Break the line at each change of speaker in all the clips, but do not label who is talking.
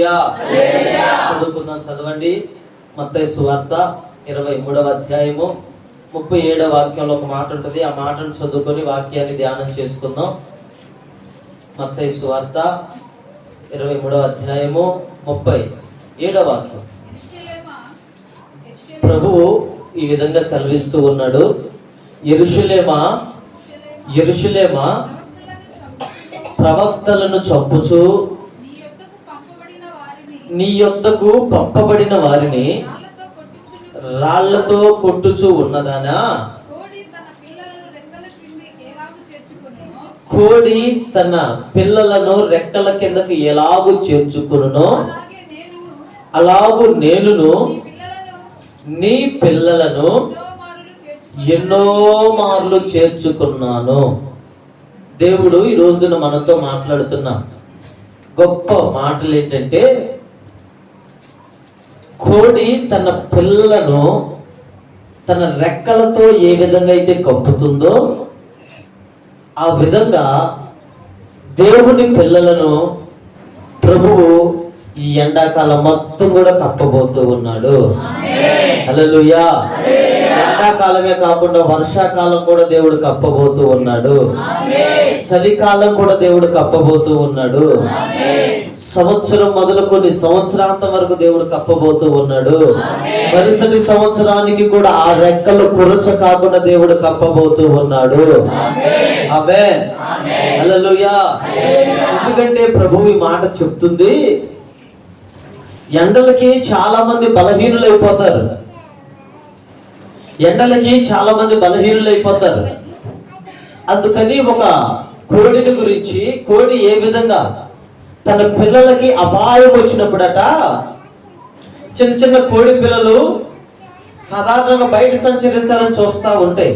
హల్లెలూయా. చదువుకుందాం, చదవండి. మత్తయి సువార్త 23వ అధ్యాయము 37వ వాక్యంలో ఒక మాట ఉంటుంది. ఆ మాటను చదువుకొని వాక్యాన్ని ధ్యానం చేసుకుందాం. మత్తయి సువార్త 23వ అధ్యాయము 37వ వాక్యం. ప్రభువు ఈ విధంగా సెలవిస్తూ ఉన్నాడు. యెరూషలేమా యెరూషలేమా, ప్రవక్తలను చంపుచు నీ యొద్దకు పంపబడిన వారిని రాళ్లతో కొట్టుచు ఉన్నదానా, కోడి తన పిల్లలను రెక్కల కిందకి ఎలాగూ చేర్చుకును, అలాగూ నేనును నీ పిల్లలను ఎన్నో మార్లు చేర్చుకున్నాను. దేవుడు ఈ రోజున మనతో మాట్లాడుతున్న గొప్ప మాటలు ఏంటంటే, కోడి తన పిల్లలను తన రెక్కలతో ఏ విధంగా అయితే కప్పుతుందో ఆ విధంగా దేవుని పిల్లలను ప్రభువు ఈ ఎండాకాలం మొత్తం కూడా కప్పబోతూ ఉన్నాడు. హల్లెలూయా. ఎండాకాలమే కాకుండా వర్షాకాలం కూడా దేవుడు కప్పబోతూ ఉన్నాడు. చలికాలం కూడా దేవుడు కప్పబోతూ ఉన్నాడు. సంవత్సరం మొదలుకొని సంవత్సరాంతం వరకు దేవుడు కప్పబోతూ ఉన్నాడు. మరుసటి సంవత్సరానికి కూడా ఆ రెక్కలు కురచ కాకుండా దేవుడు కప్పబోతూ ఉన్నాడు. ఆమేన్. హల్లెలూయా. ఎందుకంటే ప్రభువు ఈ మాట చెప్తుంది, ఎండలకి చాలా మంది బలహీనులైపోతారు. ఎండలకి చాలా మంది బలహీనులైపోతారు. అందుకని ఒక కోడిని గురించి, కోడి ఏ విధంగా తన పిల్లలకి అపాయం వచ్చినప్పుడట, చిన్న చిన్న కోడి పిల్లలు సాధారణంగా బయట సంచరించాలని చూస్తూ ఉంటాయి.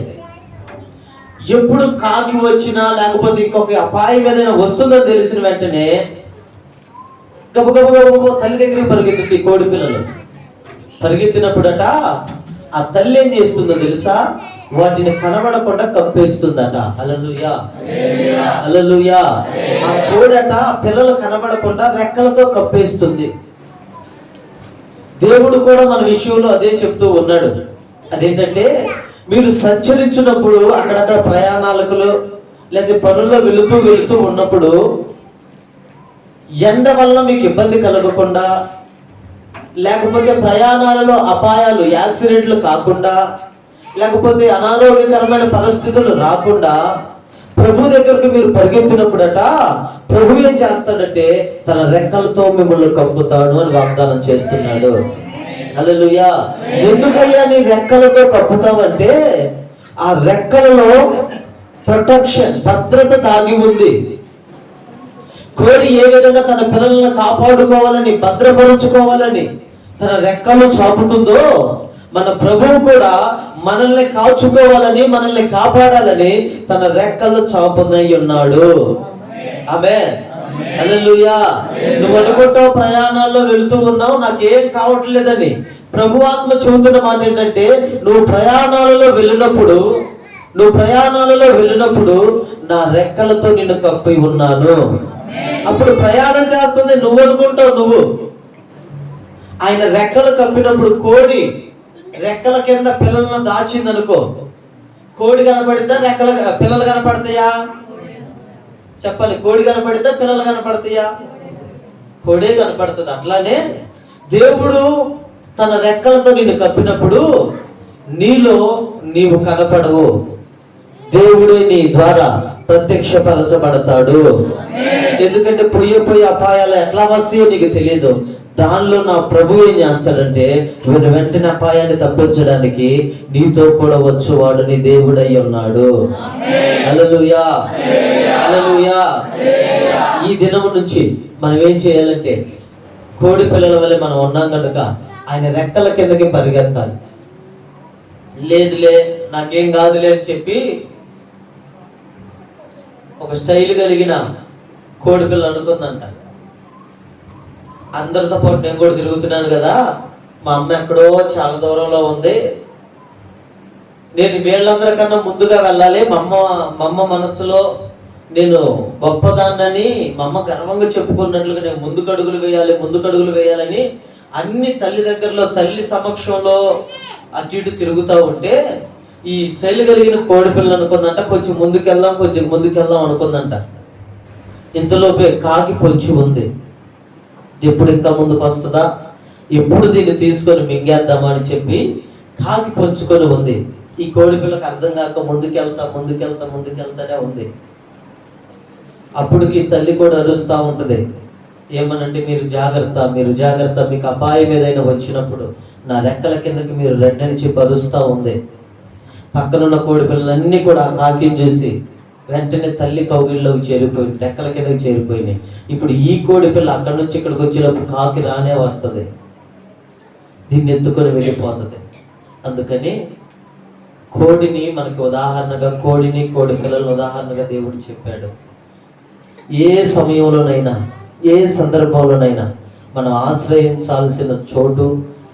ఎప్పుడు కాకి వచ్చినా లేకపోతే ఇంకొక అపాయం ఏదైనా వస్తుందని తెలిసిన వెంటనే గబగబ తల్లి దగ్గరికి పరిగెత్తుతాయి కోడి పిల్లలు. పరిగెత్తినప్పుడట ఆ తల్లి ఏం చేస్తుందో తెలుసా? వాటిని కనబడకుండా కప్పేస్తుందట. హల్లెలూయా. హల్లెలూయా. ఆ కోడట పిల్లలు కనబడకుండా రెక్కలతో కప్పేస్తుంది. దేవుడు కూడా మన విషయంలో అదే చెప్తూ ఉన్నాడు. అదేంటంటే, మీరు సంచరించినప్పుడు అక్కడక్కడ ప్రయాణాలకు లేదా పనుల్లో వెళుతూ ఉన్నప్పుడు ఎండ వల్ల మీకు ఇబ్బంది కలగకుండా, లేకపోతే ప్రయాణాలలో అపాయాలు, యాక్సిడెంట్లు కాకుండా, లేకపోతే అనారోగ్యకరమైన పరిస్థితులు రాకుండా ప్రభు దగ్గరకు మీరు పరిగెత్తినప్పుడట ప్రభు ఏం చేస్తాడంటే తన రెక్కలతో మిమ్మల్ని కప్పుతాడు అని వాగ్దానం చేస్తున్నాడు. హల్లెలూయా. ఎందుకయ్యా నీ రెక్కలతో కప్పుతావంటే, ఆ రెక్కలలో ప్రొటెక్షన్, భద్రత దాగి ఉంది. కోడి ఏ విధంగా తన పిల్లలను కాపాడుకోవాలని, భద్రపరుచుకోవాలని తన రెక్కలు చాపుతుందో, మన ప్రభువు కూడా మనల్ని కాచుకోవాలని, మనల్ని కాపాడాలని తన రెక్కలు చాపునై ఉన్నాడు. ఆమేన్. హల్లెలూయా. నువ్వు అనుకుంటావు ప్రయాణాల్లో వెళుతూ ఉన్నావు, నాకేం కావట్లేదని. ప్రభు ఆత్మ చెబుతున్న మాట ఏంటంటే, నువ్వు ప్రయాణాలలో వెళ్ళినప్పుడు నా రెక్కలతో నిన్ను కప్పి ఉన్నాను. అప్పుడు ప్రయాణం చేస్తుంది నువ్వు అనుకుంటావు. ఆయన రెక్కలు కప్పినప్పుడు కోడి రెక్కల కింద పిల్లలను దాచింది అనుకో, కోడి కనపడిద్దా? పిల్లలు కనపడతాయా? చెప్పాలి. కోడి కనపడిద్దా? పిల్లలు కనపడతాయా? కోడే కనపడుతుంది. అట్లానే దేవుడు తన రెక్కలతో నిన్ను కప్పినప్పుడు నీలో నీవు కనపడవు. దేవుడే నీ ద్వారా ప్రత్యక్షపరచబడతాడు. ఎందుకంటే పోయే అపాయాలు ఎట్లా వస్తాయో నీకు తెలియదు. దానిలో నా ప్రభు ఏం చేస్తాడంటే, వెంటనే అపాయాన్ని తప్పించడానికి నీతో కూడా వచ్చేవాడు నీ దేవుడై ఉన్నాడు. హల్లెలూయా. హల్లెలూయా. ఈ దినము నుంచి మనం ఏం చేయాలంటే, కోడి పిల్లల వల్ల మనం ఉన్నాం కనుక ఆయన రెక్కల కిందకి పరిగెత్తాలి. లేదులే నాకేం కాదులే అని చెప్పి ఒక స్టైల్ కలిగిన కోడి పిల్ల అనుకుందంట, అందరితో పాటు నేను కూడా తిరుగుతున్నాను కదా, మా అమ్మ ఎక్కడో చాలా దూరంలో ఉంది, నేను వీళ్ళందరికన్నా ముందుగా వెళ్ళాలి, మా అమ్మ మనస్సులో నేను గొప్పదాన్నని మా అమ్మ గర్వంగా చెప్పుకున్నట్లుగా నేను ముందుకడుగులు వేయాలని అన్ని తల్లి దగ్గరలో, తల్లి సమక్షంలో అటు ఇటు తిరుగుతూ ఉంటే ఈ స్టైల్ కలిగిన కోడి పిల్ల అనుకుందంట, కొంచెం ముందుకెళ్దాం అనుకుందంట. ఇంతలోపే కాకి పొంచి ఉంది. ఎప్పుడు ఇంకా ముందుకు వస్తుందా, ఎప్పుడు దీన్ని తీసుకొని మింగేద్దామా అని చెప్పి కాకి పొంచుకొని ఉంది. ఈ కోడి పిల్లకి అర్థం కాక ముందుకెళ్తానే ఉంది. అప్పటికి తల్లి కూడా అరుస్తూ ఉంటుంది. ఏమనంటే, మీరు జాగ్రత్త, మీకు అపాయం ఏదైనా వచ్చినప్పుడు నా రెక్కల కిందకి మీరు రండి అని చెప్పి అరుస్తూ ఉంది. పక్కనున్న కోడి పిల్లలన్నీ కూడా ఆ కాకిని చూసి వెంటనే తల్లి కౌగిల్లోకి చేరిపోయి రెక్కల కిందకి చేరిపోయినాయి. ఇప్పుడు ఈ కోడి పిల్ల అక్కడి నుంచి ఇక్కడికి వచ్చినప్పుడు కాకి రానే వస్తుంది, దీన్ని ఎత్తుకొని వెళ్ళిపోతుంది. అందుకని కోడిని మనకి ఉదాహరణగా, కోడి పిల్లలను ఉదాహరణగా దేవుడు చెప్పాడు. ఏ సమయంలోనైనా, ఏ సందర్భంలోనైనా మనం ఆశ్రయించాల్సిన చోటు,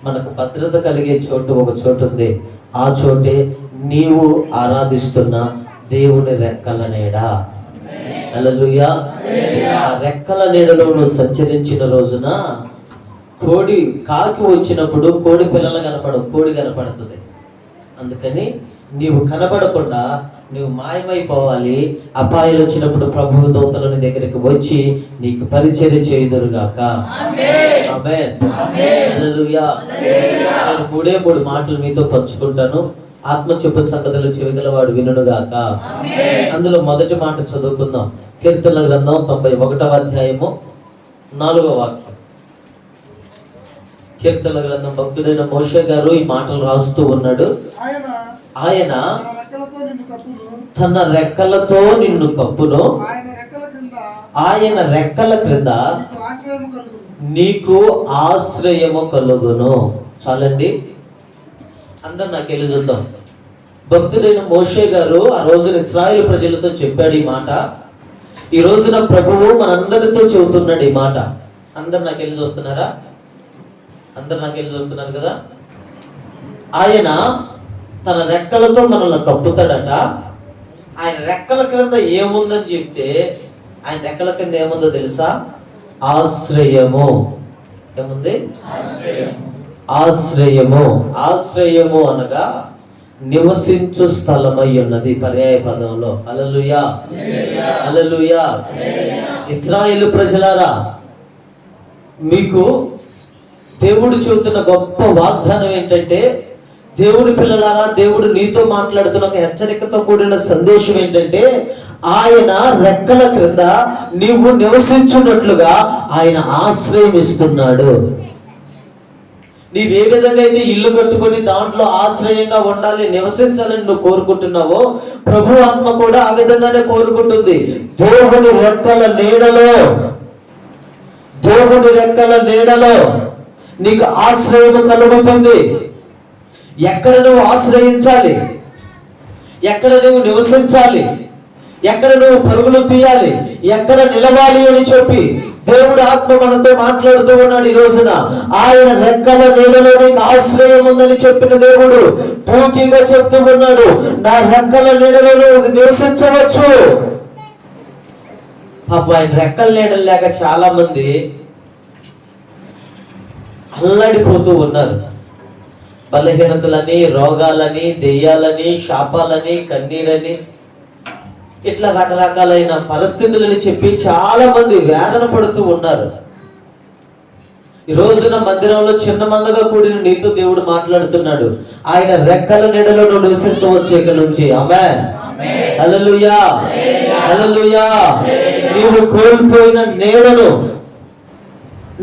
మనకు భద్రత కలిగే చోటు ఒక చోటు ఉంది. ఆ చోటే నీవు ఆరాధిస్తున్న దేవుని రెక్కల నీడ. హల్లెలూయా. ఆ రెక్కల నీడలో నువ్వు సంచరించిన రోజున కాకి వచ్చినప్పుడు కోడి పిల్లలు కనపడవు, కోడి కనపడుతుంది. అందుకని నీవు కనబడకుండా నువ్వు మాయమైపోవాలి. అపాయాలు వచ్చినప్పుడు ప్రభువు దూతలు నీ దగ్గరికి వచ్చి నీకు పరిచర్య చేయుదురుగాక. ఆమేన్. హల్లెలూయా. నేను 3 మాటలు మీతో పంచుకుంటాను. ఆత్మ చెప్పు సంగతులు చెవిగలవాడు వినుగాక. అందులో మొదటి మాట చదువుకుందాం. కీర్తనల గ్రంథం 91వ అధ్యాయము 4వ వాక్యం. కీర్తనల గ్రంథం భక్తుడైన మోషే గారు ఈ మాటలు రాస్తూ ఉన్నాడు. ఆయన తన రెక్కలతో నిన్ను కప్పును, ఆయన రెక్కల క్రింద నీకు ఆశ్రయము కలుగును. చాలండి, అందరు నాకు వెళ్ళి చూద్దాం. భక్తుడైన మోషే గారు ఆ రోజున ఇశ్రాయేలు ప్రజలతో చెప్పాడు ఈ మాట. ఈ రోజున ప్రభువు మనందరితో చెబుతున్నాడు ఈ మాట. అందరు నాకు వెళ్ళి చూస్తున్నారా? అందరు నాకు వెళ్ళి చూస్తున్నారు కదా. ఆయన తన రెక్కలతో మనల్ని కప్పుతాడట. ఆయన రెక్కల క్రింద ఏముందని చెప్తే, ఆయన రెక్కల కింద ఏముందో తెలుసా? ఆశ్రయము. ఏముంది? ఆశ్రయము అనగా నివసించు స్థలమై ఉన్నది పర్యాయ పదంలో. హల్లెలూయా, హల్లెలూయా. ఇశ్రాయేలు ప్రజలారా, మీకు దేవుడు చెబుతున్న గొప్ప వాగ్దానం ఏంటంటే, దేవుని పిల్లలారా, దేవుడు నీతో మాట్లాడుతున్న ఒక హెచ్చరికతో కూడిన సందేశం ఏంటంటే, ఆయన రెక్కల క్రింద నీవు నివసించున్నట్లుగా ఆయన ఆశ్రయం ఇస్తున్నాడు. నీవే విధంగా అయితే ఇల్లు కట్టుకొని దాంట్లో ఆశ్రయంగా ఉండాలి, నివసించాలని నువ్వు కోరుకుంటున్నావో, ప్రభు ఆత్మ కూడా ఆ విధంగానే కోరుకుంటుంది. దేవుని రెక్కల నీడలో నీకు ఆశ్రయం కలుగుతుంది. ఎక్కడ నువ్వు ఆశ్రయించాలి, ఎక్కడ నువ్వు నివసించాలి, ఎక్కడ నువ్వు పరుగులు తీయాలి, ఎక్కడ నిలవాలి అని చెప్పి దేవుడు ఆత్మ మనతో మాట్లాడుతూ ఉన్నాడు ఈ రోజున. ఆయన రెక్కల నీడలో నీకు ఆశ్రయం ఉందని చెప్పిన దేవుడు పూర్తిగా చెప్తూ ఉన్నాడు, నా రెక్కల నీడలో నువ్వు నివసించవచ్చు. పాప ఆయన రెక్కల నీడలు లేక చాలా మంది అల్లాడిపోతూ ఉన్నారు. బలహీనతలని, రోగాలని, దెయ్యాలని, శాపాలని, కన్నీరని, ఇట్లా రకరకాలైన పరిస్థితులని చెప్పి చాలా మంది వేదన పడుతూ ఉన్నారు. ఈ రోజున మందిరంలో చిన్న మందగా కూడిన నీతో దేవుడు మాట్లాడుతున్నాడు. ఆయన రెక్కల నీడలో నువ్వు నివసించవచ్చు ఇక నుంచి. ఆమేన్, హల్లెలూయా, హల్లెలూయా. నీవు కోల్పోయిన నీడను,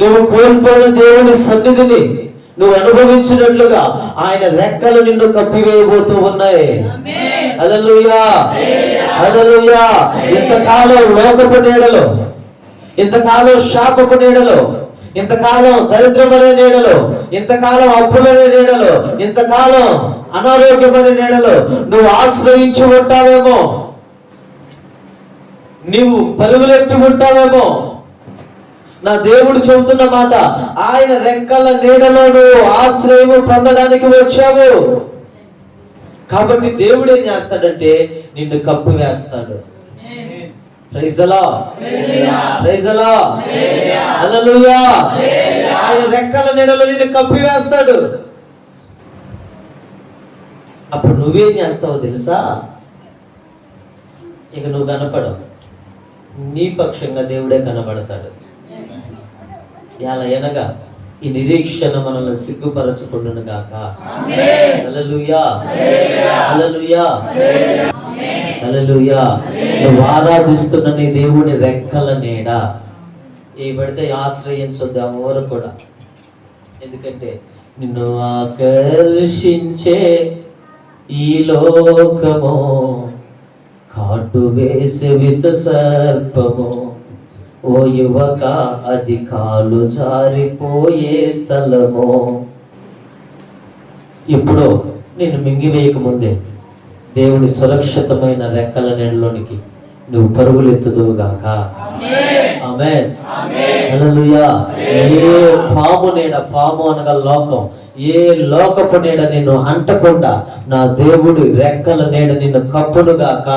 నువ్వు కోల్పోయిన దేవుని సన్నిధిని నువ్వు అనుభవించినట్లుగా ఆయన రెక్కలు నిన్ను కప్పివేయబోతూ ఉన్నాయి. హల్లెలూయా, హల్లెలూయా. ఇంతకాలం లోకపు నీడలో, ఇంతకాలం శాపపు నీడలో, ఇంతకాలం దరిద్రమనే నీడలో, ఇంతకాలం అప్పులనే నీడలో, ఇంతకాలం అనారోగ్యమనే నీడలో నువ్వు ఆశ్రయించి ఉంటావేమో, నీవు పరుగులెత్తి ఉంటావేమో. నా దేవుడు చెబుతున్న మాట, ఆయన రెక్కల నీడలో నువ్వు ఆశ్రయం పొందడానికి వచ్చావు. కాబట్టి దేవుడు ఏం చేస్తాడంటే నిన్ను కప్పు వేస్తాడు. Praise the lord, praise the lord, hallelujah. ఆయన రెక్కల నీడలో నిన్ను కప్పివేస్తాడు. అప్పుడు నువ్వేం చేస్తావో తెలుసా? ఇక నువ్వు కనపడవు, నీ పక్షంగా దేవుడే కనబడతాడు. ఎలా అనగా ఈ నిరీక్షణ మనల్ని సిగ్గుపరచుకుండును గాక. హల్లెలూయా, హల్లెలూయా, హల్లెలూయా. నువ్వు ఆరాధిస్తున్న నీ దేవుని రెక్కల నీడ ఏ పడితే ఆశ్రయించొద్దు ఎవరు కూడా. ఎందుకంటే నిన్ను ఆకర్షించే ఈ లోకము కాటు వేసే విష సర్పము, ఓ యువక అది కాలు జారిపోయే స్థలము. ఇప్పుడు నిన్ను మింగివేయక ముందే దేవుని సురక్షితమైన రెక్కల నీడలోనికి నువ్వు పరుగులెత్తుదువు గాక. ఆమేన్, హల్లెలూయా. ఏ పాము నీడ, పాము అనగా లోకం, ఏ లోకపు నీడ నిన్ను అంటకుండా నా దేవుడి రెక్కల నీడ నిన్ను కప్పును గాక.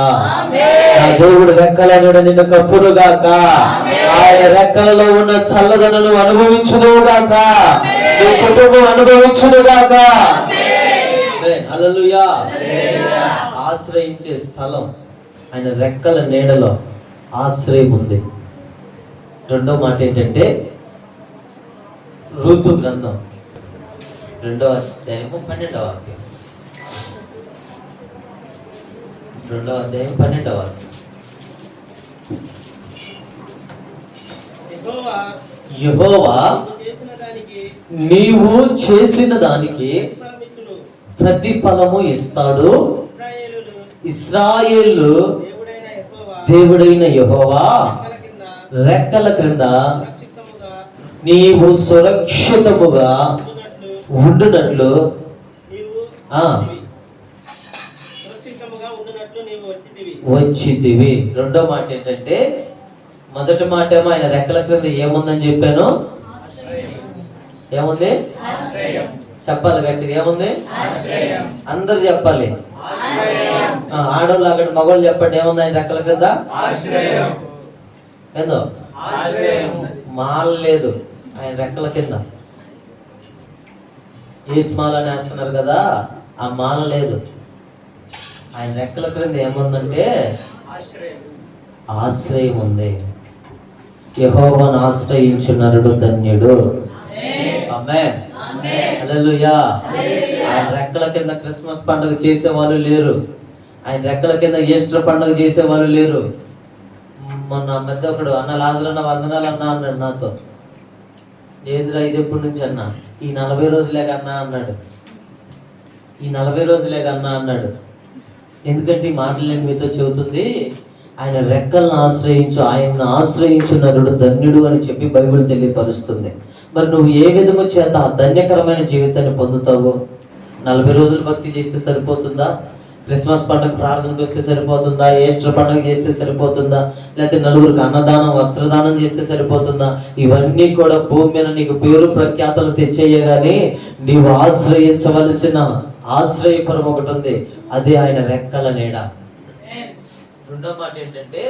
నా దేవుడి రెక్కల నీడ నిన్ను కప్పును గాక. ఆయన రెక్కలలో ఉన్న చల్లదనను అనుభవించుదువు గాక. నీ కుటుంబం అనుభవించును గాక. హల్లెలూయా. ఆశ్రయించే స్థలం, ఆయన రెక్కల నీడలో ఆశ్రయం ఉంది. రెండో మాట ఏంటంటే ఋతు గ్రంథం 2వ అధ్యాయము 12వ వాక్యం. 2వ అధ్యాయం 12వ వాక్యం. యెహోవా నీవు చేసిన దానికి ప్రతిఫలము ఇస్తాడు. ఇశ్రాయేలు దేవుడైన యెహోవా రెక్కల క్రింద నీవు సురక్షితముగా ఉండునట్లు వచ్చితివి. రెండో మాట ఏంటంటే, మొదటి మాట ఏమో ఆయన రెక్కల క్రింద ఏముందని చెప్పాను. ఏముంది చెప్పాలి గట్టిగా, ఏముంది అందరు చెప్పాలి. ఆడోళ్ళు అక్కడ మగవాళ్ళు చెప్పండి, ఏముంది ఆయన రెక్కల క్రింద? ఏందో మాల లేదు ఆయన రెక్కల కింద. ఏసు మాల వేస్తున్నారు కదా, ఆ మాల లేదు. ఆయన రెక్కల క్రింద ఏముందంటే ఆశ్రయం ఉంది. యెహోవాను ఆశ్రయించు నరుడు ధన్యుడు. ఆమేన్, హల్లెలూయా. ఆయన రెక్కల కింద క్రిస్మస్ పండుగ చేసే వాళ్ళు లేరు. ఆయన రెక్కల కింద ఈస్టర్ పండుగ చేసే వాళ్ళు లేరు. మొన్న మధ్య ఒకడు అన్న లాజరన్న వందనాలు అన్నా అన్నాడు నాతో. ఏంద్రా ఇది ఎప్పటి నుంచి అన్నా? ఈ 40 రోజులే కన్నా అన్నాడు. ఈ 40 రోజులే కన్నా అన్నాడు. ఎందుకంటే ఈ మాటలు నేను మీతో చెబుతుంది, ఆయన రెక్కలను ఆశ్రయించు, ఆయన్ని ఆశ్రయించు నరుడు ధన్యుడు అని చెప్పి బైబిల్ తెలియపరుస్తుంది. మరి నువ్వు ఏ విధము చేత ఆ ధన్యకరమైన జీవితాన్ని పొందుతావు? 40 రోజులు భక్తి చేస్తే సరిపోతుందా? క్రిస్మస్ పండుగ ప్రార్థనకు వస్తే సరిపోతుందా? ఈస్టర్ పండుగ చేస్తే సరిపోతుందా? లేకపోతే నలుగురికి అన్నదానం వస్త్రదానం చేస్తే సరిపోతుందా? ఇవన్నీ కూడా భూమి మీద నీకు పేరు ప్రఖ్యాతలు తెచ్చేయే గానీ నీవు ఆశ్రయించవలసిన ఆశ్రయపురం ఒకటి ఉంది, అదే ఆయన రెక్కల నీడ. రెండో మాట ఏంటంటే,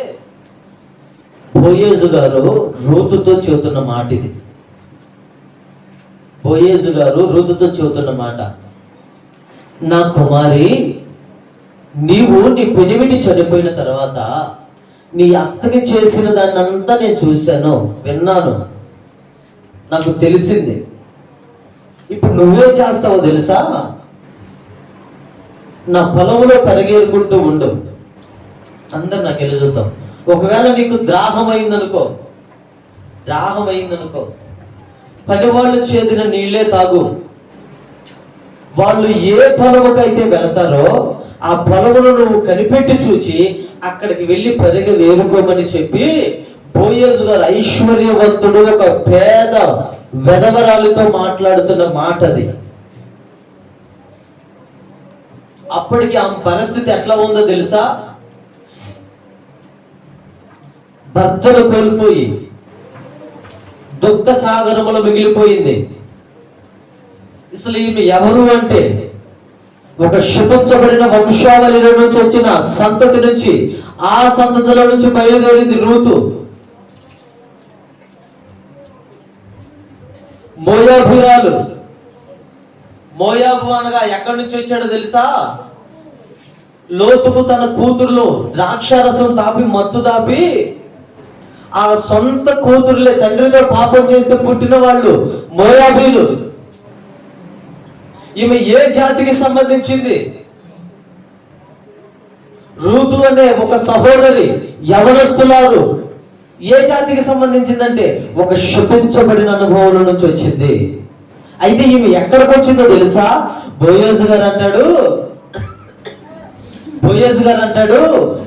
బోయేజు గారు రూతుతో చెబుతున్న మాట ఇది. బోయేజు గారు రూతుతో చెబుతున్న మాట, నా కుమారి, నీవు నీ పెనిమిటి చనిపోయిన తర్వాత నీ అత్తకి చేసిన దాన్ని అంతా నేను చూశాను, విన్నాను, నాకు తెలిసింది. ఇప్పుడు నువ్వే చేస్తావో తెలుసా? నా పొలంలో పరిగెరుకుంటూ ఉండు. అందరు నాకు వెళ్ళి చూద్దాం. ఒకవేళ నీకు దాహం అయిందనుకో, పనివాళ్ళు చేదిన నీళ్లే తాగు. వాళ్ళు ఏ పొలముకైతే వెళతారో ఆ పొలమును నువ్వు కనిపెట్టి చూచి అక్కడికి వెళ్ళి పరిగె వేరుకోమని చెప్పి బోయేజు గారు ఐశ్వర్యవంతుడు ఒక పేద వెధవరాలితో మాట్లాడుతున్న మాట అది. అప్పటికి ఆమె పరిస్థితి ఎట్లా ఉందో తెలుసా? భర్తను కోల్పోయి దుఃఖ సాగరములో మిగిలిపోయింది. అసలు ఈమె ఎవరు అంటే, ఒక శపించబడిన వంశావళి నుంచి వచ్చిన సంతతి నుంచి ఆ సంతతిలో నుంచి బయలుదేరింది రూతు. మోయాబురాలు. మోయాబు అనగా ఎక్కడి నుంచి వచ్చాడో తెలుసా? లోతుకు తన కూతుర్లు ద్రాక్షారసం తాపి మత్తు తాపి ఆ సొంత కూతురులే తండ్రితో పాపం చేస్తే పుట్టిన వాళ్ళు మోయాబీలు. ఈమె ఏ జాతికి సంబంధించింది? రూతు అనే ఒక సహోదరి యవనస్తులారు ఏ జాతికి సంబంధించిందంటే ఒక శపించబడిన అనుభవం నుంచి వచ్చింది. అయితే ఈమె ఎక్కడికి వచ్చిందో తెలుసా? బోయజు గారు అంటాడు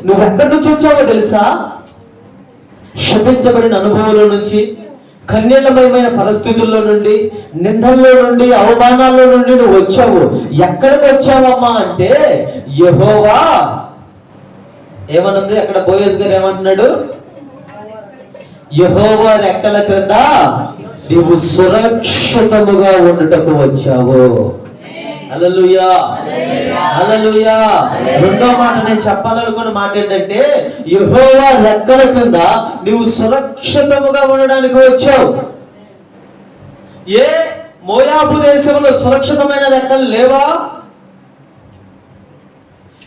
నువ్వు ఎక్కడి నుంచి వచ్చావో తెలుసా? శపించబడిన అనుభవంలో నుంచి, కన్యలమయమైన పరిస్థితుల్లో నుండి, నిందల్లో నుండి, అవమానాల్లో నుండి నువ్వు వచ్చావు. ఎక్కడికి వచ్చావమ్మా అంటే యెహోవా ఏమనుంది అక్కడ? బోయజ్ గారు ఏమంటున్నాడు? యెహోవా రెక్కల క్రింద నీవు సురక్షితముగా ఉండుటకు వచ్చావు. హల్లెలూయా, హల్లెలూయా. రెండో మాట నేను చెప్పాలనుకున్న మాట ఏంటంటే యెహోవా రెక్కల క్రింద నీవు సురక్షితముగా ఉండడానికి వచ్చావు. ఏ మోయాబు దేశంలో సురక్షితమైన రెక్కలు లేవా?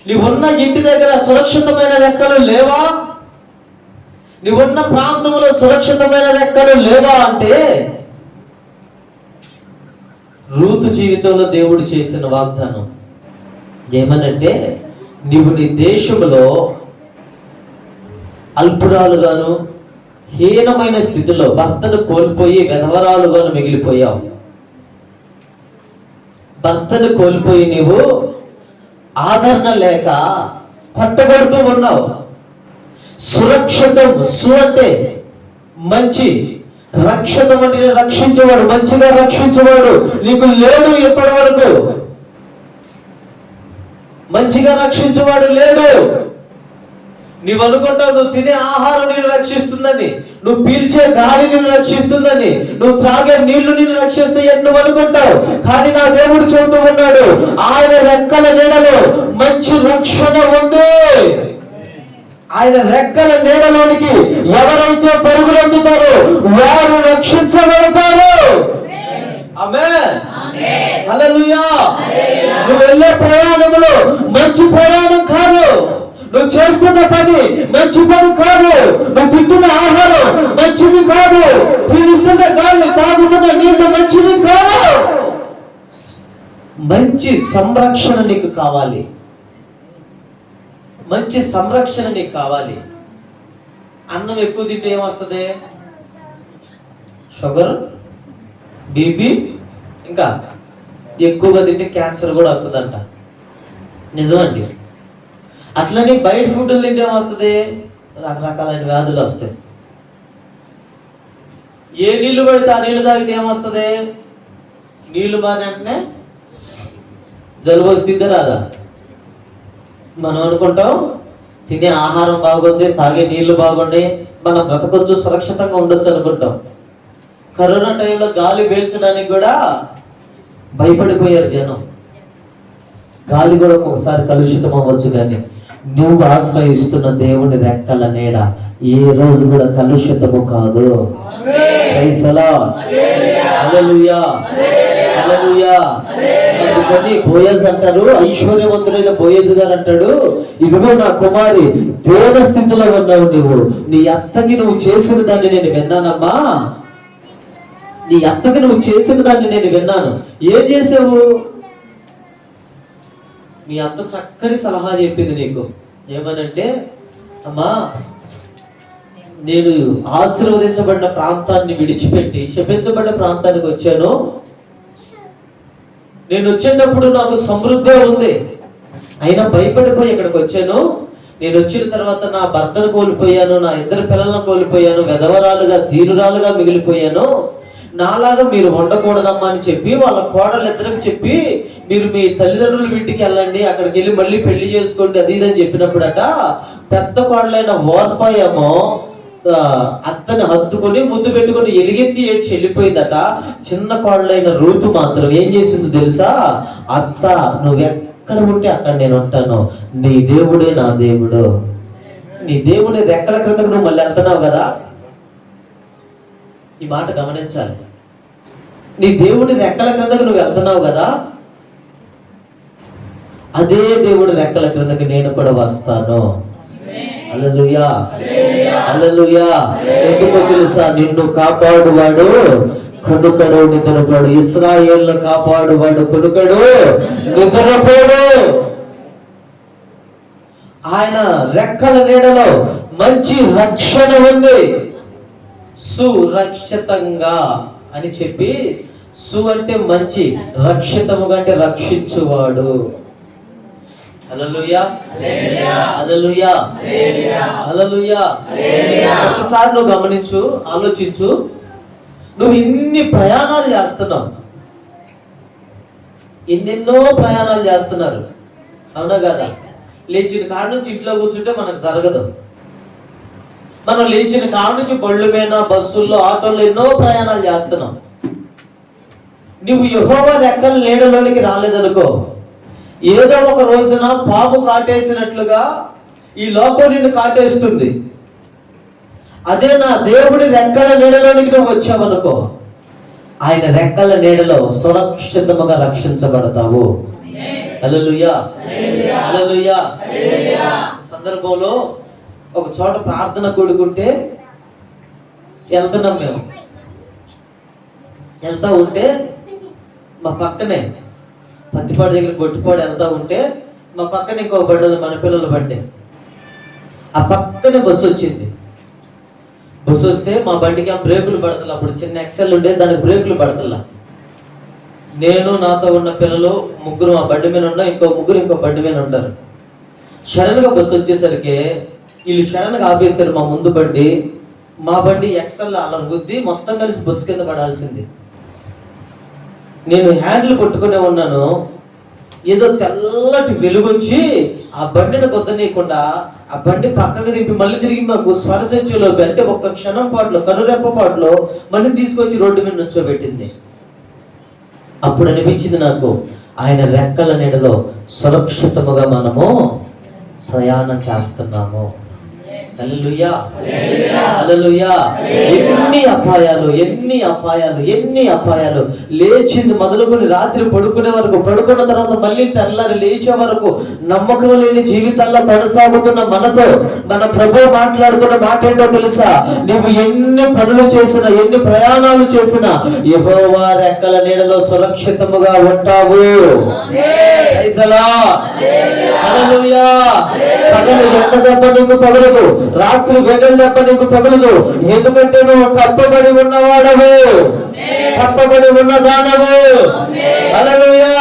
నీవున్న ఇంటి దగ్గర సురక్షితమైన రెక్కలు లేవా? నీవున్న ప్రాంతంలో సురక్షితమైన రెక్కలు లేవా అంటే రూతు జీవితంలో దేవుడు చేసిన వాగ్దానం ఏమనంటే నీవు నీ దేశంలో అల్పురాలుగాను హీనమైన స్థితిలో భర్తను కోల్పోయి వెధవరాలుగాను మిగిలిపోయావు. భర్తను కోల్పోయి నీవు ఆదరణ లేక పట్టబడుతూ ఉన్నావు. సురక్షితం, అంటే మంచి, రక్షితం అంటే రక్షించేవాడు, మంచిగా రక్షించేవాడు నీకు లేడు. ఎప్పటి వరకు మంచిగా రక్షించేవాడు లేడు. నీవు అనుకుంటావు నువ్వు తినే ఆహారం నిన్ను రక్షిస్తుందని, నువ్వు పీల్చే గాలి నిన్ను రక్షిస్తుందని, నువ్వు త్రాగే నీళ్లు నిన్ను రక్షిస్తాయని నువ్వు అనుకుంటావు. కానీ నా దేవుడు చెబుతూ ఉన్నాడు ఆయన రెక్కల నీడలో మంచి రక్షణ ఉంది. ఆయన రెక్కల నీడలోనికి ఎవరైతే పరుగులెత్తుతారో వారు రక్షించబడతారు. ఆమేన్, హల్లెలూయా. నువ్వు వెళ్ళే ప్రయాణంలో మంచి ప్రయాణం కాదు, నువ్వు చేస్తున్న పని మంచి పని కాదు, నువ్వు తింటున్న ఆహారం మంచిది కాదు, పీలుస్తున్న గాలి, తాగుతున్న నీళ్లు మంచిది కాదు. మంచి సంరక్షణ నీకు కావాలి, మంచి సంరక్షణ నీకు కావాలి. అన్నం ఎక్కువ తింటే ఏమొస్తుంది? షుగర్, బీపీ, ఇంకా ఎక్కువగా తింటే క్యాన్సర్ కూడా వస్తుందంట. నిజమండి. అట్లనే బయట ఫుడ్లు తింటే ఏమొస్తుంది? రకరకాలైన వ్యాధులు వస్తాయి. ఏ నీళ్లు పడితే ఆ నీళ్లు తాగితే ఏమొస్తుంది? నీళ్లు బాగా వెంటనే జలుబు వస్తుందా రాదా? మనం అనుకుంటాం తినే ఆహారం బాగుంది, తాగే నీళ్లు బాగుండి, మనం బ్రతకొచ్చు, సురక్షితంగా ఉండొచ్చు అనుకుంటాం. కరోనా టైంలో గాలి పీల్చడానికి కూడా భయపడిపోయారు జనం. గాలి కూడా ఒక్కొక్కసారి కలుషితం అవ్వచ్చు, కానీ నువ్వు ఆశ్రయిస్తున్న దేవుని రెక్కల నీడ ఏ రోజు కూడా కలుషితము కాదు. హల్లెలూయా, హల్లెలూయా. అందుకని బోయజ్ అంటారు, ఐశ్వర్యవంతుడైన బోయజ్ గారు అంటాడు, ఇదిగో నా కుమారి దేన స్థితిలో ఉన్నావు, నీవు నీ అత్తకి నువ్వు చేసిన దాన్ని నేను విన్నానమ్మా, నీ అత్తకి నువ్వు చేసిన దాన్ని నేను విన్నాను. ఏం చేసావు? మీ అత్త చక్కని సలహా చెప్పింది నీకు. ఏమనంటే అమ్మా, నేను ఆశీర్వదించబడిన ప్రాంతాన్ని విడిచిపెట్టి శపించబడిన ప్రాంతానికి వచ్చాను. నేను వచ్చేటప్పుడు నాకు సమృద్ధి ఉంది, అయినా భయపడిపోయి ఇక్కడికి వచ్చాను. నేను వచ్చిన తర్వాత నా భర్తను కోల్పోయాను, నా ఇద్దరు పిల్లలను కోల్పోయాను, వెధవరాలుగా దీనురాలుగా మిగిలిపోయాను. నాలాగా మీరు ఉండకూడదమ్మా అని చెప్పి వాళ్ళ కోడలిద్దరికి చెప్పి మీరు మీ తల్లిదండ్రుల ఇంటికి వెళ్ళండి, అక్కడికి వెళ్ళి మళ్ళీ పెళ్లి చేసుకోండి అది ఇదని చెప్పినప్పుడట పెద్ద కోడలైన ఓర్ఫా ఏమో అత్తని హత్తుకొని ముద్దు పెట్టుకొని ఎలుగెత్తి ఏడ్చి వెళ్ళిపోయిందట. చిన్న కోడలైన రూతు మాత్రం ఏం చేసిందో తెలుసా? అత్త నువ్వు ఎక్కడ ఉంటే అక్కడ నేను ఉంటాను, నీ దేవుడే నా దేవుడు. నీ దేవుని రెక్కల క్రిందకు నువ్వు మళ్ళీ వెళ్తున్నావు కదా. ఈ మాట గమనించాలి. నీ దేవుని రెక్కల క్రిందకు నువ్వు వెళ్తున్నావు కదా, అదే దేవుడి రెక్కల క్రిందకి నేను కూడా వస్తాను. హల్లెలూయా, హల్లెలూయా. ఎందుకో తెలుసా? నిన్ను కాపాడువాడు కొనుకడు నిద్రపోడు. ఇశ్రాయేలును కాపాడువాడు కొనుకడు నిద్రపోడు. ఆయన రెక్కల నీడలో మంచి రక్షణ ఉంది. సురక్షితంగా అని చెప్పి, సు అంటే మంచి, రక్షితముగా అంటే రక్షించువాడు. హల్లెలూయా, హల్లెలూయా, హల్లెలూయా. ఒకసారి నువ్వు గమనించు, ఆలోచించు. నువ్వు ఇన్ని ప్రయాణాలు చేస్తున్నావు, ఎన్నెన్నో ప్రయాణాలు చేస్తున్నారు, అవునా కదా? లేచిన కాడ నుంచి ఇంట్లో కూర్చుంటే మనకు జరగదు. మనం లేచిన కాడ నుంచి బళ్ళు మీద, బస్సుల్లో, ఆటోల్లో ఎన్నో ప్రయాణాలు చేస్తున్నాం. నువ్వు యెహోవా రెక్కల నీడలోనికి రాలేదనుకో, ఏదో ఒక రోజున పాము కాటేసినట్లుగా ఈ లోకం నిన్ను కాటేస్తుంది. అదే నా దేవుడి రెక్కల నీడలోనికి నువ్వు వచ్చావనుకో, ఆయన రెక్కల నీడలో సురక్షితముగా రక్షించబడతావు. హల్లెలూయా, హల్లెలూయా. సందర్భంలో ఒక చోట ప్రార్థన కూడుకుంటే వెళ్తున్నాం. మేము వెళ్తా ఉంటే మా పక్కనే పత్తిపాడు దగ్గర గొట్టిపాడు వెళ్తా ఉంటే మా పక్కన ఇంకో బండి ఉంది, మన పిల్లల బండి. ఆ పక్కనే బస్సు వచ్చింది. బస్సు వస్తే మా బండికి ఆ బ్రేకులు పడతలా. అప్పుడు చిన్న ఎక్సెల్ ఉండే, దానికి బ్రేకులు పడతలా. నేను, నాతో ఉన్న పిల్లలు ముగ్గురు ఆ బండి మీద ఉన్నా, ఇంకో ముగ్గురు ఇంకో బండి మీద ఉంటారు. సడన్ గా బస్సు వచ్చేసరికి వీళ్ళు సడన్ గా ఆపేశారు మా ముందు బండి. మా బండి ఎక్సెల్ అలా గుద్ది మొత్తం కలిసి బస్సు కింద పడాల్సింది. నేను హ్యాండిల్ పట్టుకునే ఉన్నాను. ఏదో తెల్లటి వెలుగొచ్చి ఆ బండిని కొద్దనీయకుండా ఆ బండి పక్కకు దింపి మళ్ళీ తిరిగి మాకు స్వరసంచులోకి, అంటే ఒక్క క్షణం పాటులో, కనురెప్ప పాటులో మళ్ళీ తీసుకొచ్చి రోడ్డు మీద నుంచోబెట్టింది. అప్పుడు అనిపించింది నాకు, ఆయన రెక్కల నీడలో సురక్షితముగా మనము ప్రయాణం చేస్తున్నాము. హల్లెలూయా, హల్లెలూయా. ఎన్ని అపాయాలు, ఎన్ని అపాయాలు, ఎన్ని అపాయాలు. లేచింది మొదలుకొని రాత్రి పడుకునే వరకు, పడుకున్న తర్వాత మళ్ళీ తెల్లారి లేచే వరకు నమ్మకం లేని జీవితాల్లో కొనసాగుతున్న మనతో మన ప్రభు మాట్లాడుతున్న మాట ఏంటో తెలుసా? నీవు ఎన్ని పనులు చేసినా, ఎన్ని ప్రయాణాలు చేసినా యెహోవా రెక్కల నీడలో సురక్షితముగా ఉంటావు. ప్రైజ్ ది లార్డ్, హల్లెలూయా. పగలు ఎండ దెబ్బ నీకు తగలదు, రాత్రి వెన్నెల దెబ్బ నీకు తగలదు. ఎందుకంటే నువ్వు కప్పబడి ఉన్నవాడవు, కప్పబడి ఉన్నదానవు. హల్లెలూయా.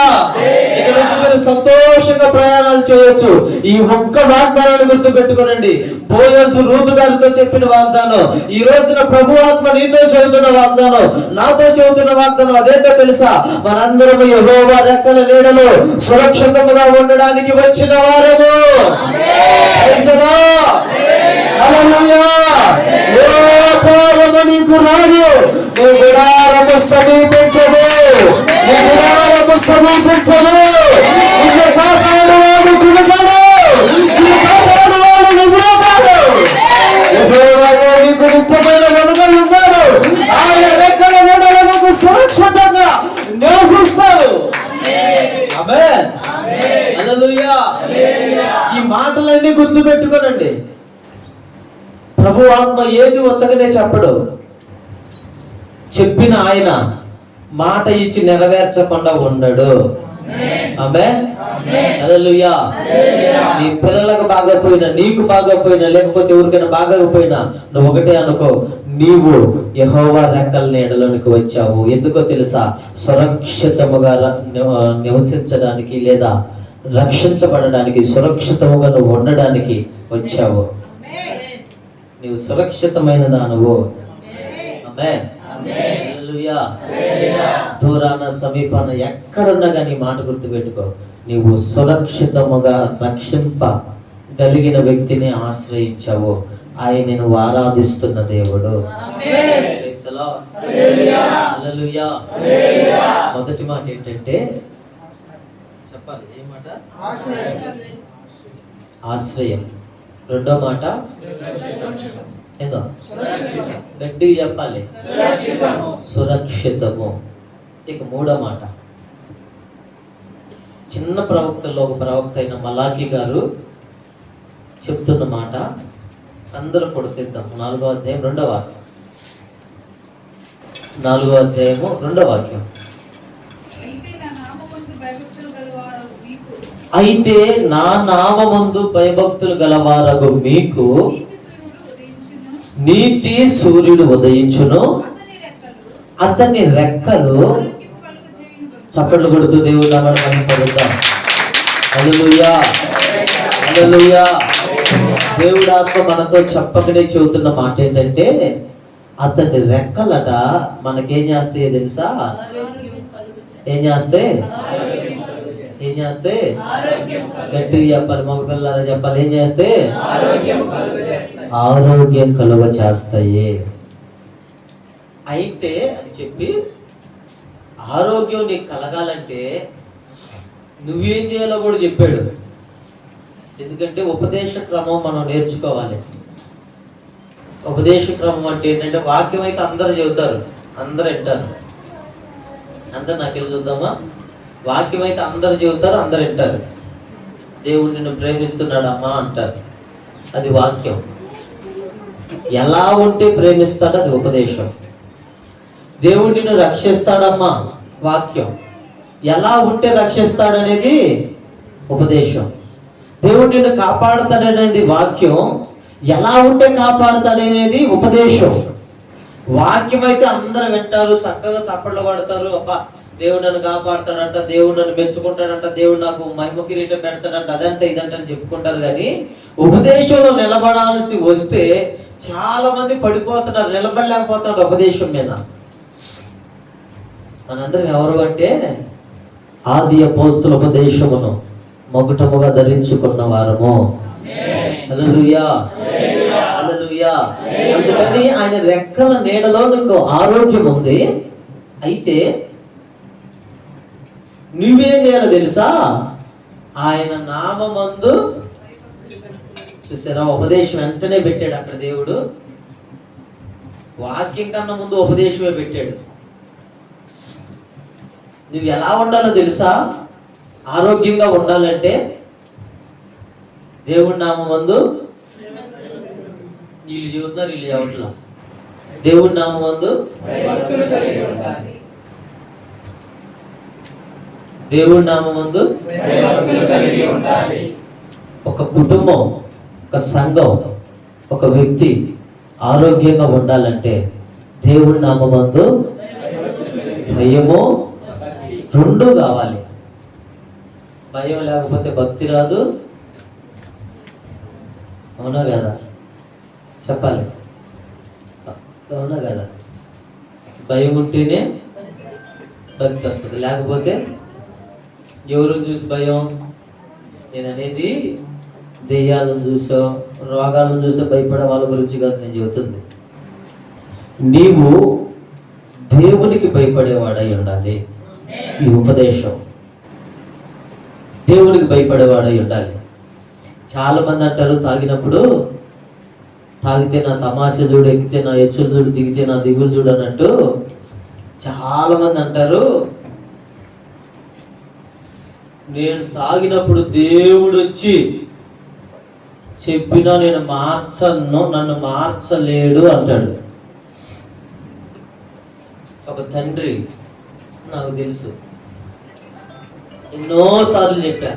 ఇక నుంచి మీరు సంతోషంగా ప్రయాణాలు చేయొచ్చు. ఈ ఒక్క వాగ్దానాన్ని గుర్తు పెట్టుకోనండి. బోయజు రూతు గారితో చెప్పిన వాగ్దానం, ఈ రోజున ప్రభు ఆత్మ నీతో చెబుతున్న వాగ్దానం, నాతో చెబుతున్న వాగ్దానం అదేంటో తెలుసా? మనందరం యెహోవా రెక్కల నీడలో సురక్షితంగా ఉండడానికి వచ్చిన వారము. ప్రైజ్ ది లార్డ్, హల్లెలూయా. నీకు రాదు, నీ గుడారము సమీపించదు, నీ గుడారము సమీపించదు. నిన్ను కాపాడువాడు కునుకడు, నిన్ను కాపాడువాడు నిద్రపోడు. యెహోవా నీకు నిత్యమైన వెలుగులు ఉన్నాడు. ఆయన రెక్కల నీడలో నీకు సురక్షితంగా నివసిస్తాడు. ఆమేన్, హల్లెలూయా. ఈ మాటలన్నీ గుర్తు పెట్టుకోనండి. ప్రభు ఆత్మ ఏది ఒత్తగానే చెప్పడు. చెప్పిన ఆయన మాట ఇచ్చి నెరవేర్చకుండా ఉండడు. ఆమేన్, హల్లెలూయా. నీ పిల్లలకు బాగపోయినా, నీకు బాగపోయినా, లేకపోతే ఎవరికైనా బాగపోయినా నువ్వు ఒకటే అనుకో, నీవు యెహోవా రెక్కల నీడలోనికి వచ్చావు. ఎందుకో తెలుసా? సురక్షితముగా నివసించడానికి, లేదా రక్షించబడడానికి, సురక్షితముగా నువ్వు ఉండడానికి వచ్చావు. నీవు సురక్షితమైన దానవు. ఆమేన్, హల్లెలూయా. దూరాన సమీపాన ఎక్కడున్నా కానీ మాట గుర్తు పెట్టుకో, నీవు సురక్షితముగా రక్షింపగలిగిన వ్యక్తిని ఆశ్రయించావు. ఆయన నువ్వు ఆరాధిస్తున్న దేవుడు. ప్రైజ్ ది లార్డ్, హల్లెలూయా. మొదటి మాట ఏంటంటే చెప్పాలి, ఏ మాట? ఆశ్రయం. రెండో మాట ఏందో గట్టిగా చెప్పాలి, సురక్షితము. ఇక మూడో మాట, చిన్న ప్రవక్తల్లో ఒక ప్రవక్త అయిన మలాకి గారు చెప్తున్న మాట అందరూ కూడా తెద్దాం. 4వ అధ్యాయం 2వ వాక్యం. 4వ అధ్యాయము 2వ వాక్యం. అయితే నా నామమందు భయభక్తులు గలవారగు మీకు నీతి సూర్యుడు ఉదయించును, అతని రెక్కలు. చప్పట్లు కొడుతూ దేవుడు నామమున మహిమపడుదాం. హల్లెలూయా, హల్లెలూయా. దేవుడు ఆత్మ మనతో చెప్పకనే చెబుతున్న మాట ఏంటంటే, అతని రెక్కలట మనకేం చేస్తాయో తెలుసా? ఏం చేస్తే గట్టిగా చెప్పాలి, మగ పిల్లలారా చెప్పాలి. ఏం చేస్తే? ఆరోగ్యం కలుగ చేస్తాయి. అయితే అని చెప్పి ఆరోగ్యం నీకు కలగాలంటే నువ్వేం చేయాలో కూడా చెప్పాడు. ఎందుకంటే ఉపదేశ క్రమం మనం నేర్చుకోవాలి. ఉపదేశ క్రమం అంటే ఏంటంటే, వాక్యం అయితే అందరు చెబుతారు, అందరు వింటారు. అందరు నాకు వెళ్ళి చూద్దామా? వాక్యం అయితే అందరు చెబుతారు, అందరు వింటారు. దేవుడు నిన్ను ప్రేమిస్తున్నాడమ్మా అంటారు, అది వాక్యం. ఎలా ఉంటే ప్రేమిస్తాడో అది ఉపదేశం. దేవుడు నిన్ను రక్షిస్తాడమ్మా, వాక్యం. ఎలా ఉంటే రక్షిస్తాడనేది ఉపదేశం. దేవుడు నిన్ను కాపాడుతాడనేది వాక్యం. ఎలా ఉంటే కాపాడుతాడనేది ఉపదేశం. వాక్యం అయితే అందరూ వింటారు, చక్కగా చప్పట్లు కొడతారు. అబ్బా దేవుడు నన్ను కాపాడుతాడంట, దేవుడు నన్ను మెచ్చుకుంటాడంట, దేవుడు నాకు మహిమ కిరీటం పెడతాడంట, అదంటే ఇదంటే అని చెప్పుకుంటారు. కానీ ఉపదేశంలో నిలబడాల్సి వస్తే చాలా మంది పడిపోతున్నారు, నిలబడలేకపోతున్నారు ఉపదేశం మీద. మనందరం ఎవరు అంటే ఆది అపోస్తుల ఉపదేశమును మగుటముగా ధరించుకున్న వారము. హల్లెలూయా, హల్లెలూయా. అందుకని ఆయన రెక్కల నీడలో నీకు ఆరోగ్యం ఉంది. అయితే నువ్వేం చేయాలో తెలుసా? ఆయన నామమందు. చూసారా, ఉపదేశం వెంటనే పెట్టాడు అక్కడ దేవుడు. వాక్యం కన్నా ముందు ఉపదేశమే పెట్టాడు. నువ్వు ఎలా ఉండాలో తెలుసా? ఆరోగ్యంగా ఉండాలంటే దేవుడి నామమందు. వీళ్ళు చెబుతున్నారు, వీళ్ళు ఎవట్లా. దేవుడి నామమందు, దేవుడి నామమందు ఒక కుటుంబం, ఒక సంఘం, ఒక వ్యక్తి ఆరోగ్యంగా ఉండాలంటే దేవుడి నామమందు భయము రెండు కావాలి. భయం లేకపోతే భక్తి రాదు. అవునా కదా? చెప్పాలి, అవునా కదా? భయం ఉంటేనే భక్తి వస్తుంది. లేకపోతే ఎవరిని చూసి భయం? నేను అనేది దెయ్యాలను చూసో రోగాలను చూసో భయపడే వాళ్ళ గురించి కాదు నేను చెబుతుంది. నీవు దేవునికి భయపడేవాడై ఉండాలి. ఈ ఉపదేశం దేవునికి భయపడేవాడై ఉండాలి. చాలా మంది అంటారు, తాగినప్పుడు తాగితే నా తమాషా చూడు, ఎక్కితే నా ఎచ్చులు చూడు, దిగితే నా దిగులు చూడు అన్నట్టు చాలా మంది అంటారు. నేను తాగినప్పుడు దేవుడు వచ్చి చెప్పినా నేను మార్చను, నన్ను మార్చలేడు అంటాడు. ఒక తండ్రి నాకు తెలుసు, ఎన్నోసార్లు చెప్పా,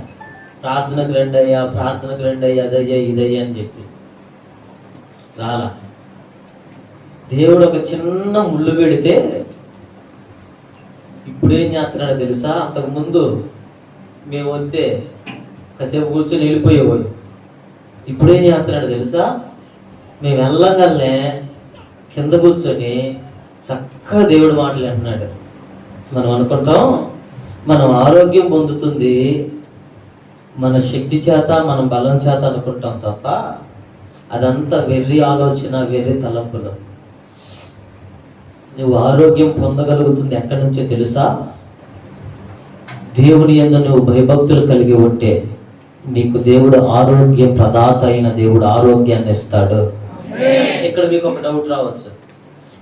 ప్రార్థనకు రండి అయ్యా, ప్రార్థనకు రండి అయ్యా, అదయ్యా ఇదయ్యా అని చెప్పి రాలా. దేవుడు ఒక చిన్న ముళ్ళు పెడితే ఇప్పుడేం చేస్తున్నాడో తెలుసా? అంతకుముందు మేము వస్తే కాసేపు కూర్చొని వెళ్ళిపోయేవాడు. ఇప్పుడేం చేస్తున్నాడు తెలుసా? మేము వెళ్ళగానే కింద కూర్చొని చక్కగా దేవుడు మాటలు అంటున్నాడు. మనం అనుకుంటాం మనం ఆరోగ్యం పొందుతుంది మన శక్తి చేత, మనం బలం చేత అనుకుంటాం తప్ప అదంతా వెర్రి ఆలోచన, వెర్రి తలంపులు. నువ్వు ఆరోగ్యం పొందగలుగుతుంది ఎక్కడి నుంచో తెలుసా? దేవుని యందు నువ్వు భయభక్తులు కలిగి ఉంటే నీకు దేవుడు ఆరోగ్య ప్రదాత అయిన దేవుడు ఆరోగ్యాన్ని ఇస్తాడు. ఇక్కడ మీకు ఒక డౌట్ రావచ్చు,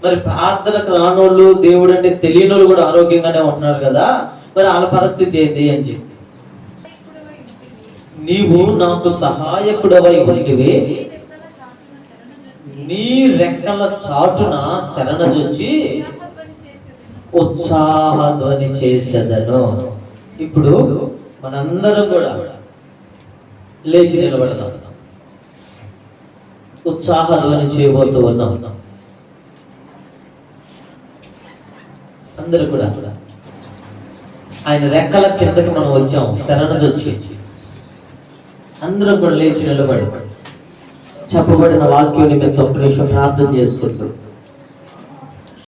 మరి ప్రార్థనకు రానోళ్ళు దేవుడు అంటే తెలియనోళ్ళు కూడా ఆరోగ్యంగానే ఉంటున్నారు కదా, మరి వాళ్ళ పరిస్థితి ఏంటి అని చెప్పి, నీవు నాకు సహాయకుడవై ఉంటివి, నీ రెక్కల చాటున శరణజొచ్చి ఉత్సాహధ్వని చేసేదను. ఇప్పుడు మనందరం కూడా లేచి నిలబడదాం, ఉత్సాహధ్వని చేయబోతూ ఉన్నాం. అందరూ కూడా ఆయన రెక్కల కిందకి మనం వచ్చాం, శరణజొచ్చి అందరం కూడా లేచి నిలబడి చెప్పబడిన వాక్యం నిమిత్తం ఒక నిమిషం ప్రార్థన చేసుకుంటాం.